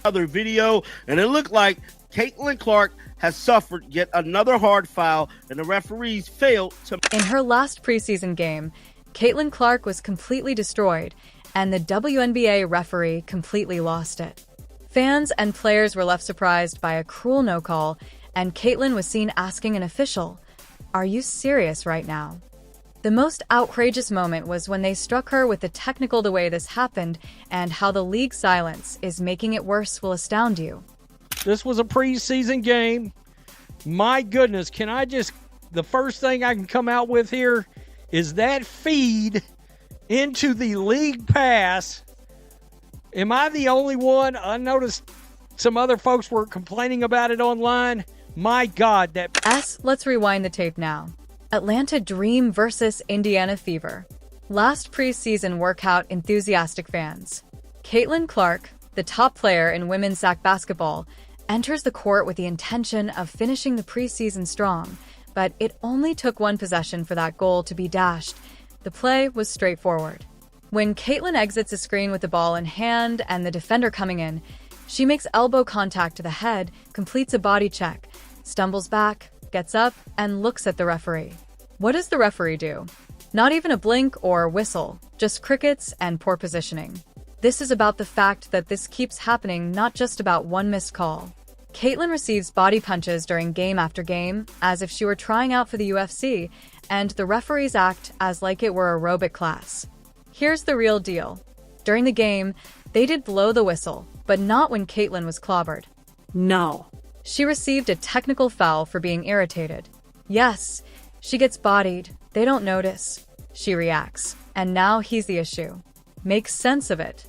Other video, and it looked like Caitlin Clark has suffered yet another hard foul, and the referees failed to. In her last preseason game, Caitlin Clark was completely destroyed, and the WNBA referee completely lost it. Fans and players were left surprised by a cruel no call, and Caitlin was seen asking an official, "Are you serious right now?" The most outrageous moment was when they struck her with the technical. The way this happened and how the league's silence is making it worse will astound you. This was a preseason game. My goodness, the first thing I can come out with here is that feed into the league pass. Am I the only one? I noticed some other folks were complaining about it online. My God, let's rewind the tape now. Atlanta Dream versus Indiana Fever. Last preseason workout enthusiastic fans. Caitlin Clark, the top player in women's SAC basketball, enters the court with the intention of finishing the preseason strong, but it only took one possession for that goal to be dashed. The play was straightforward. When Caitlin exits a screen with the ball in hand and the defender coming in, she makes elbow contact to the head, completes a body check, stumbles back, gets up, and looks at the referee. What does the referee do? Not even a blink or whistle, just crickets and poor positioning. This is about the fact that this keeps happening, not just about one missed call. Caitlin receives body punches during game after game, as if she were trying out for the UFC, and the referees act as like it were aerobic class. Here's the real deal. During the game, they did blow the whistle, but not when Caitlin was clobbered. No. She received a technical foul for being irritated. Yes, she gets bodied. They don't notice. She reacts. And now he's the issue. Makes sense of it.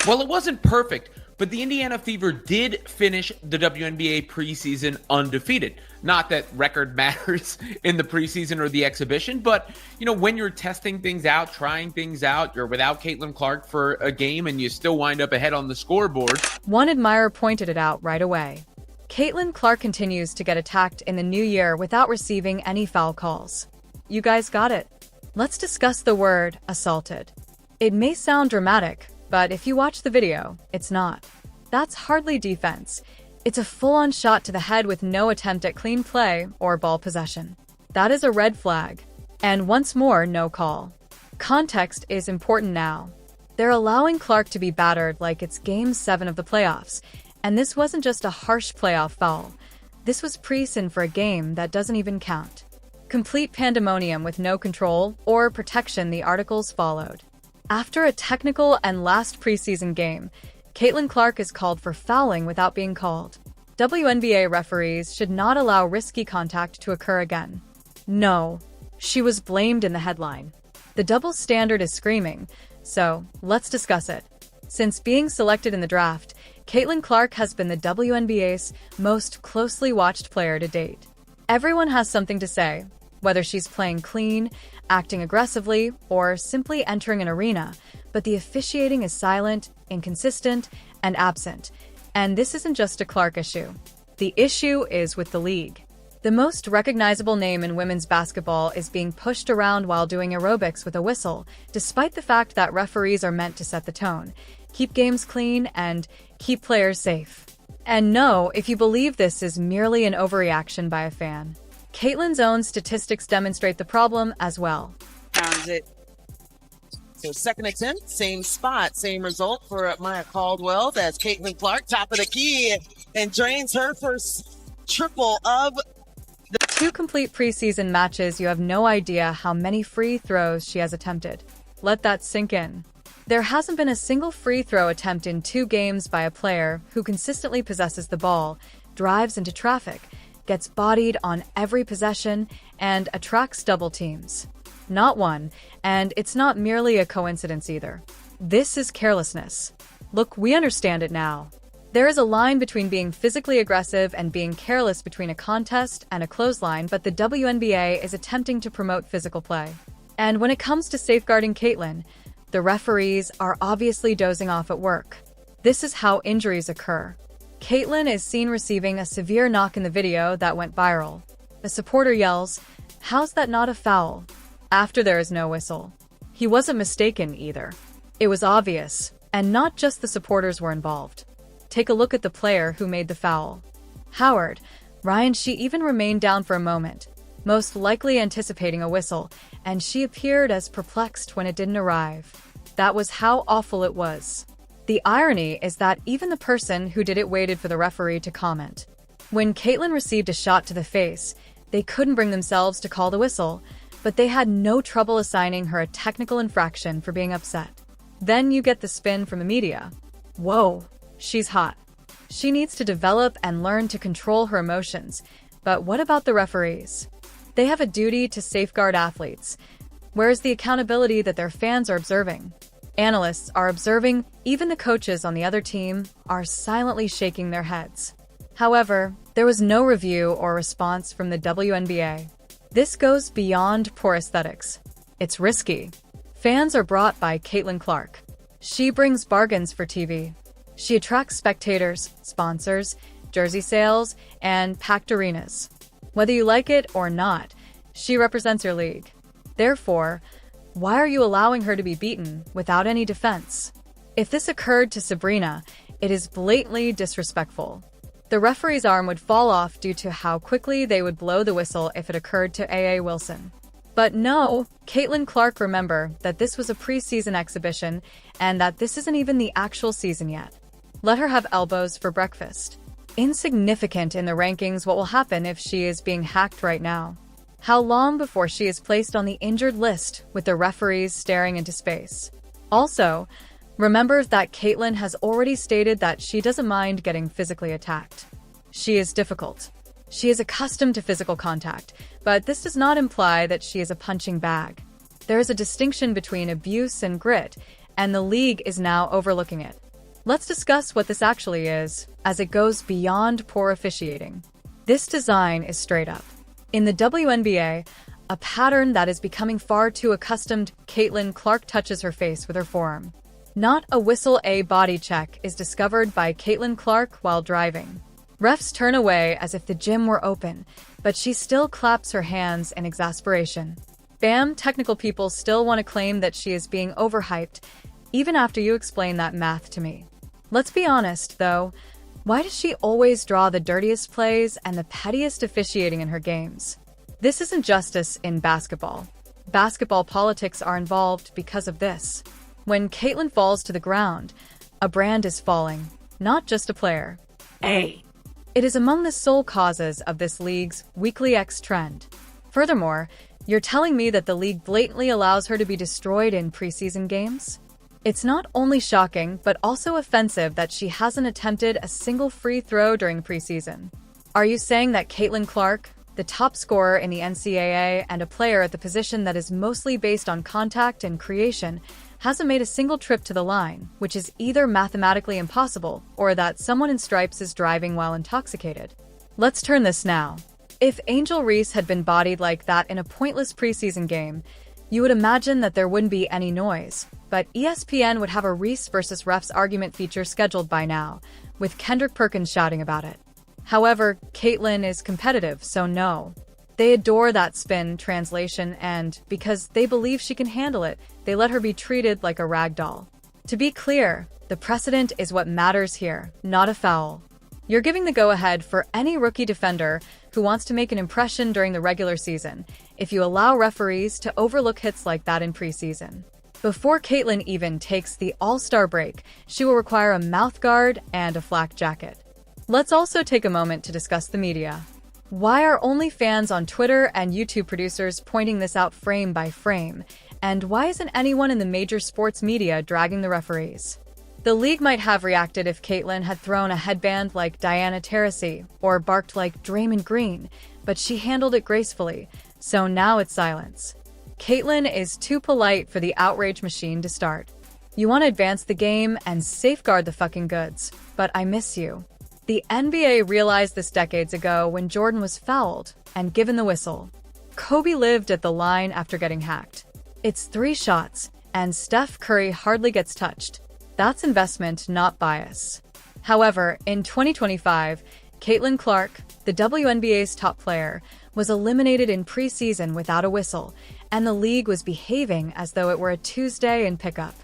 Well, it wasn't perfect, but the Indiana Fever did finish the WNBA preseason undefeated. Not that record matters in the preseason or the exhibition, but, when you're testing things out, trying things out, you're without Caitlin Clark for a game and you still wind up ahead on the scoreboard. One admirer pointed it out right away. Caitlin Clark continues to get attacked in the new year without receiving any foul calls. You guys got it. Let's discuss the word assaulted. It may sound dramatic, but if you watch the video, it's not. That's hardly defense. It's a full-on shot to the head with no attempt at clean play or ball possession. That is a red flag. And once more, no call. Context is important now. They're allowing Clark to be battered like it's Game 7 of the playoffs. And this wasn't just a harsh playoff foul. This was preseason for a game that doesn't even count. Complete pandemonium with no control or protection, the articles followed. After a technical and last preseason game, Caitlin Clark is called for fouling without being called. WNBA referees should not allow risky contact to occur again. No, she was blamed in the headline. The double standard is screaming, so let's discuss it. Since being selected in the draft, Caitlin Clark has been the WNBA's most closely watched player to date. Everyone has something to say, whether she's playing clean, acting aggressively, or simply entering an arena, but the officiating is silent, inconsistent, and absent. And this isn't just a Clark issue. The issue is with the league. The most recognizable name in women's basketball is being pushed around while doing aerobics with a whistle, despite the fact that referees are meant to set the tone, keep games clean, and keep players safe. And no, if you believe this is merely an overreaction by a fan. Caitlin's own statistics demonstrate the problem as well. How's it? So second attempt, same spot, same result for Maya Caldwell. That's Caitlin Clark, top of the key, and drains her first triple of the 2 complete preseason matches. You have no idea how many free throws she has attempted. Let that sink in. There hasn't been a single free throw attempt in 2 games by a player who consistently possesses the ball, drives into traffic, gets bodied on every possession, and attracts double teams. Not one, and it's not merely a coincidence either. This is carelessness. Look, we understand it now. There is a line between being physically aggressive and being careless, between a contest and a clothesline, but the WNBA is attempting to promote physical play. And when it comes to safeguarding Caitlin, the referees are obviously dozing off at work. This is how injuries occur. Caitlin is seen receiving a severe knock in the video that went viral. A supporter yells, "How's that not a foul?" after there is no whistle. He wasn't mistaken either. It was obvious, and not just the supporters were involved. take a look at the player who made the foul. Howard. Ryan, she even remained down for a moment, most likely anticipating a whistle, and she appeared as perplexed when it didn't arrive. That was how awful it was. The irony is that even the person who did it waited for the referee to comment. When Caitlin received a shot to the face, they couldn't bring themselves to call the whistle, but they had no trouble assigning her a technical infraction for being upset. Then you get the spin from the media. Whoa, she's hot. She needs to develop and learn to control her emotions. But what about the referees? They have a duty to safeguard athletes. Where's the accountability that their fans are observing? Analysts are observing, even the coaches on the other team are silently shaking their heads. However, there was no review or response from the WNBA. This goes beyond poor aesthetics. It's risky. Fans are brought by Caitlin Clark. She brings bargains for TV. She attracts spectators, sponsors, jersey sales, and packed arenas. Whether you like it or not, she represents your league. Therefore, why are you allowing her to be beaten without any defense? If this occurred to Sabrina, it is blatantly disrespectful. The referee's arm would fall off due to how quickly they would blow the whistle if it occurred to A.A. Wilson. But no, Caitlin Clark, remember that this was a preseason exhibition and that this isn't even the actual season yet. Let her have elbows for breakfast. Insignificant in the rankings what will happen if she is being hacked right now. How long before she is placed on the injured list with the referees staring into space? Also, remember that Caitlin has already stated that she doesn't mind getting physically attacked. She is difficult. She is accustomed to physical contact, but this does not imply that she is a punching bag. There is a distinction between abuse and grit, and the league is now overlooking it. Let's discuss what this actually is, as it goes beyond poor officiating. This design is straight up. In the WNBA, a pattern that is becoming far too accustomed, Caitlin Clark touches her face with her forearm. Not a whistle, a body check is discovered by Caitlin Clark while driving. Refs turn away as if the gym were open, but she still claps her hands in exasperation. Bam, technical people still want to claim that she is being overhyped, even after you explain that math to me. Let's be honest, though. Why does she always draw the dirtiest plays and the pettiest officiating in her games? This isn't justice in basketball. Basketball politics are involved because of this. When Caitlin falls to the ground, a brand is falling, not just a player. It is among the sole causes of this league's Weekly X trend. Furthermore, you're telling me that the league blatantly allows her to be destroyed in preseason games? It's not only shocking, but also offensive that she hasn't attempted a single free throw during preseason. Are you saying that Caitlin Clark, the top scorer in the NCAA and a player at the position that is mostly based on contact and creation, hasn't made a single trip to the line, which is either mathematically impossible or that someone in stripes is driving while intoxicated? Let's turn this now. If Angel Reese had been bodied like that in a pointless preseason game, you would imagine that there wouldn't be any noise. But ESPN would have a Reese versus refs argument feature scheduled by now, with Kendrick Perkins shouting about it. However, Caitlin is competitive, so no. They adore that spin translation, and because they believe she can handle it, they let her be treated like a rag doll. To be clear, the precedent is what matters here, not a foul. You're giving the go-ahead for any rookie defender who wants to make an impression during the regular season if you allow referees to overlook hits like that in preseason. Before Caitlin even takes the All-Star break, she will require a mouthguard and a flak jacket. Let's also take a moment to discuss the media. Why are only fans on Twitter and YouTube producers pointing this out frame by frame? And why isn't anyone in the major sports media dragging the referees? The league might have reacted if Caitlin had thrown a headband like Diana Taurasi or barked like Draymond Green, but she handled it gracefully, so now it's silence. Caitlin is too polite for the outrage machine to start. You want to advance the game and safeguard the fucking goods, but I miss you. The NBA realized this decades ago when Jordan was fouled and given the whistle. Kobe lived at the line after getting hacked. It's 3 shots, and Steph Curry hardly gets touched. That's investment, not bias. However, in 2025, Caitlin Clark, the WNBA's top player, was eliminated in preseason without a whistle, and the league was behaving as though it were a Tuesday in pickup.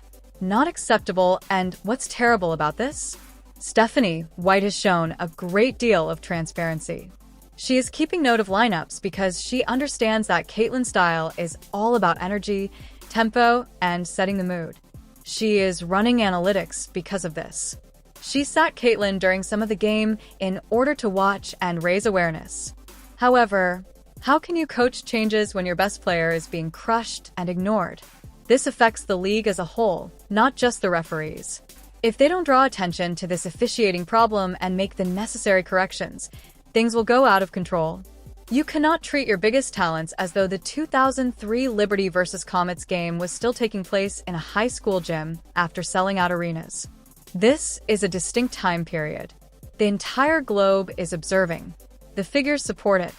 Not acceptable, and what's terrible about this? Stephanie White has shown a great deal of transparency. She is keeping note of lineups because she understands that Caitlyn's style is all about energy, tempo, and setting the mood. She is running analytics because of this. She sat Caitlyn during some of the game in order to watch and raise awareness. However, how can you coach changes when your best player is being crushed and ignored? This affects the league as a whole, not just the referees. If they don't draw attention to this officiating problem and make the necessary corrections, things will go out of control. You cannot treat your biggest talents as though the 2003 Liberty vs. Comets game was still taking place in a high school gym after selling out arenas. This is a distinct time period. The entire globe is observing. The figures support it.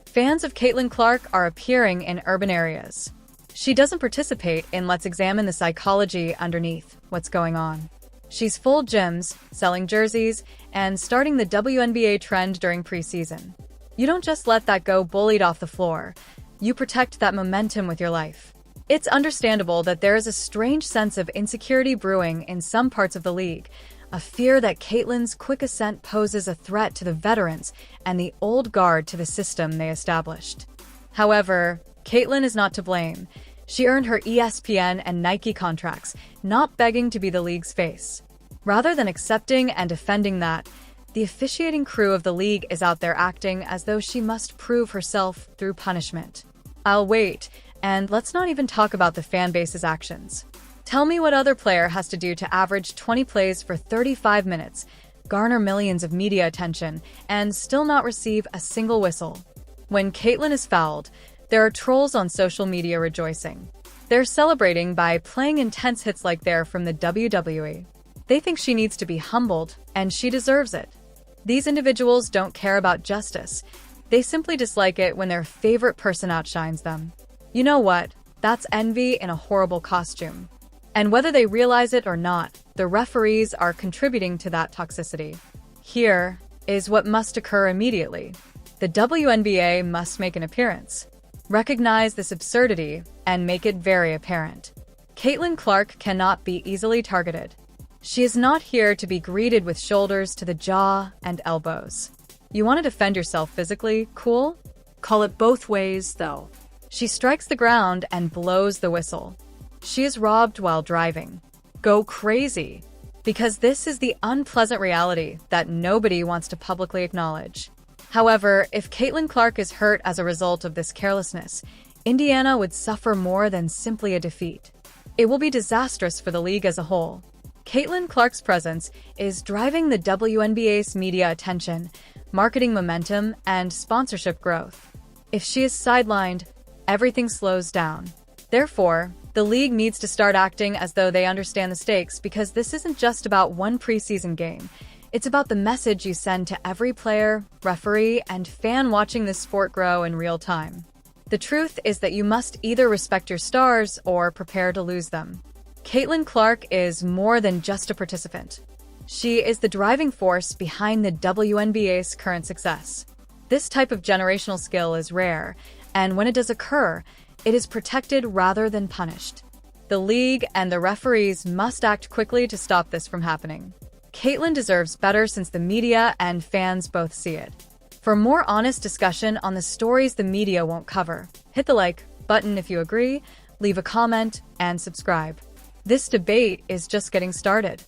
Fans of Caitlyn Clark are appearing in urban areas. She doesn't participate in let's examine the psychology underneath what's going on. She's full gyms, selling jerseys, and starting the WNBA trend during preseason. You don't just let that go bullied off the floor. You protect that momentum with your life. It's understandable that there is a strange sense of insecurity brewing in some parts of the league, a fear that Caitlyn's quick ascent poses a threat to the veterans and the old guard to the system they established. However, Caitlyn is not to blame. She earned her ESPN and Nike contracts, not begging to be the league's face. Rather than accepting and defending that, the officiating crew of the league is out there acting as though she must prove herself through punishment. I'll wait, and let's not even talk about the fan base's actions. Tell me what other player has to do to average 20 plays for 35 minutes, garner millions of media attention, and still not receive a single whistle. When Caitlyn is fouled, there are trolls on social media rejoicing. They're celebrating by playing intense hits like they're from the WWE. They think she needs to be humbled, and she deserves it. These individuals don't care about justice. They simply dislike it when their favorite person outshines them. You know what? That's envy in a horrible costume. And whether they realize it or not, the referees are contributing to that toxicity. Here is what must occur immediately. The WNBA must make an appearance. Recognize this absurdity and make it very apparent. Caitlyn Clark cannot be easily targeted. She is not here to be greeted with shoulders to the jaw and elbows. You want to defend yourself physically? Cool? Call it both ways, though. She strikes the ground and blows the whistle. She is robbed while driving. Go crazy. Because this is the unpleasant reality that nobody wants to publicly acknowledge. However, if Caitlyn Clark is hurt as a result of this carelessness, Indiana would suffer more than simply a defeat. It will be disastrous for the league as a whole. Caitlyn Clark's presence is driving the WNBA's media attention, marketing momentum, and sponsorship growth. If she is sidelined, everything slows down. Therefore, the league needs to start acting as though they understand the stakes, because this isn't just about one preseason game. It's about the message you send to every player, referee, and fan watching this sport grow in real time. The truth is that you must either respect your stars or prepare to lose them. Caitlyn Clark is more than just a participant. She is the driving force behind the WNBA's current success. This type of generational skill is rare, and when it does occur, it is protected rather than punished. The league and the referees must act quickly to stop this from happening. Caitlyn deserves better since the media and fans both see it. For more honest discussion on the stories the media won't cover, hit the like button if you agree, leave a comment, and subscribe. This debate is just getting started.